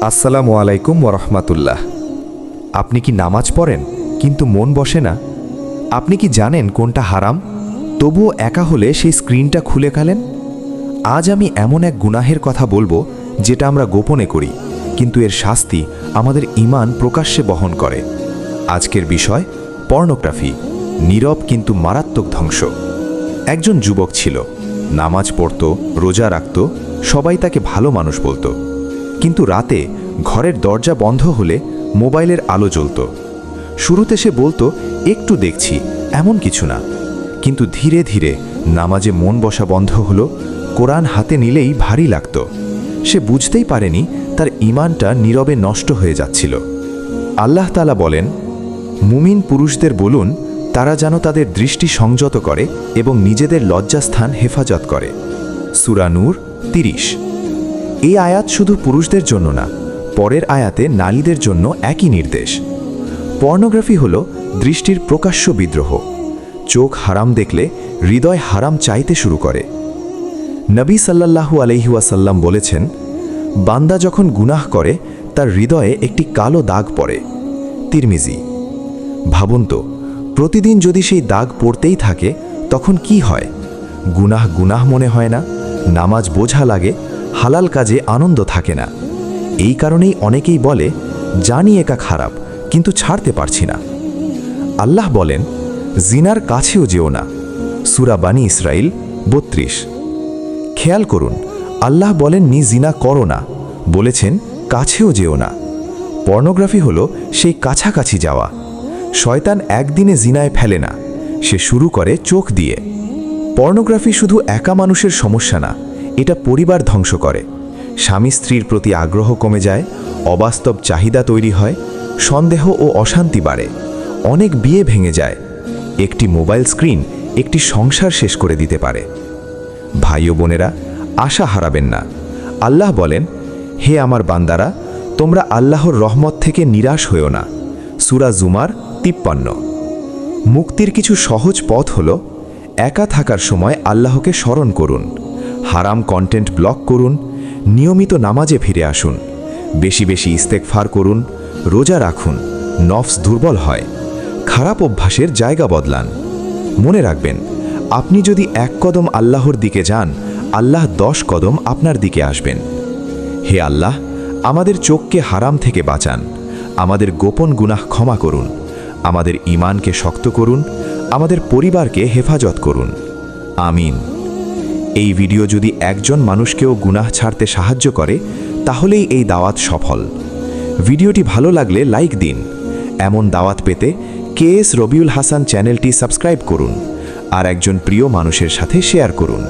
আসসালামু আলাইকুম ওরহমাতুল্লাহ। আপনি কি নামাজ পড়েন কিন্তু মন বসে না? আপনি কি জানেন কোনটা হারাম, তবুও একা হলে সেই স্ক্রিনটা খুলে ফেলেন? আজ আমি এমন এক গুনাহের কথা বলবো যেটা আমরা গোপনে করি, কিন্তু এর শাস্তি আমাদের ঈমান প্রকাশ্যে বহন করে। আজকের বিষয় পর্নোগ্রাফি, নীরব কিন্তু মারাত্মক ধ্বংস। একজন যুবক ছিল, নামাজ পড়ত, রোজা রাখত, সবাই তাকে ভালো মানুষ বলতো। কিন্তু রাতে ঘরের দরজা বন্ধ হলে মোবাইলের আলো জ্বলত। শুরুতে সে বলতো একটু দেখছি, এমন কিছু না। কিন্তু ধীরে ধীরে নামাজে মন বসা বন্ধ হলো, কোরআন হাতে নিলেই ভারী লাগত। সে বুঝতেই পারেনি তার ঈমানটা নীরবে নষ্ট হয়ে যাচ্ছিল। আল্লাহ তাআলা বলেন, মুমিন পুরুষদের বলুন তারা যেন তাদের দৃষ্টি সংযত করে এবং নিজেদের লজ্জাস্থান হেফাজত করে। সূরা নূর 30। এই আয়াত শুধু পুরুষদের জন্য না, পরের আয়াতে নারীদের জন্য একই নির্দেশ। পর্নোগ্রাফি হল দৃষ্টির প্রকাশ্য বিদ্রোহ। চোখ হারাম দেখলে হৃদয় হারাম চাইতে শুরু করে। নবী সাল্লাল্লাহু আলাইহি ওয়াসাল্লাম বলেছেন, বান্দা যখন গুনাহ করে তার হৃদয়ে একটি কালো দাগ পড়ে। তিরমিজি। ভাবুন তো, প্রতিদিন যদি সেই দাগ পড়তেই থাকে তখন কি হয়? গুনাহ গুনাহ মনে হয় না, নামাজ বোঝা লাগে, হালাল কাজে আনন্দ থাকে না। এই কারণেই অনেকেই বলে, জানি একা খারাপ কিন্তু ছাড়তে পারছি না। আল্লাহ বলেন, জিনার কাছেও যেও না। সূরা বানী ইসরাইল 32। খেয়াল করুন, আল্লাহ বলেননি জিনা করো না, বলেছেন কাছেও যেও না। পর্নোগ্রাফি হলো সেই কাছাকাছি যাওয়া। শয়তান একদিনে জিনায় ফেলে না, সে শুরু করে চোখ দিয়ে। পর্নোগ্রাফি শুধু একা মানুষের সমস্যা না, এটা পরিবার ধ্বংস করে। স্বামী স্ত্রীর প্রতি আগ্রহ কমে যায়, অবাস্তব চাহিদা তৈরি হয়, সন্দেহ ও অশান্তি বাড়ে, অনেক বিয়ে ভেঙে যায়। একটি মোবাইল স্ক্রিন একটি সংসার শেষ করে দিতে পারে। ভাই ও বোনেরা, আশা হারাবেন না। আল্লাহ বলেন, হে আমার বান্দারা, তোমরা আল্লাহর রহমত থেকে নিরাশ হইও না। সূরা জুমার 53। মুক্তির কিছু সহজ পথ হল, একা থাকার সময় আল্লাহকে স্মরণ করুন, হারাম কন্টেন্ট ব্লক করুন, নিয়মিত নামাজে ফিরে আসুন, বেশি বেশি ইস্তেগফার করুন, রোজা রাখুন, নফস দুর্বল হয়, খারাপ অভ্যাসের জায়গা বদলান। মনে রাখবেন, আপনি যদি এক কদম আল্লাহর দিকে যান, আল্লাহ 10 কদম আপনার দিকে আসবেন। হে আল্লাহ, আমাদের চোখকে হারাম থেকে বাঁচান, আমাদের গোপন গুনাহ ক্ষমা করুন, আমাদের ঈমানকে শক্ত করুন, আমাদের পরিবারকে হেফাজত করুন। আমিন। এই ভিডিও যদি একজন মানুষকেও গুনাহ ছাড়তে সাহায্য করে, তাহলেই এই দাওয়াত সফল। ভিডিওটি ভালো লাগলে লাইক দিন। এমন দাওয়াত পেতে KS রবিউল হাসান চ্যানেলটি সাবস্ক্রাইব করুন আর একজন প্রিয় মানুষের সাথে শেয়ার করুন।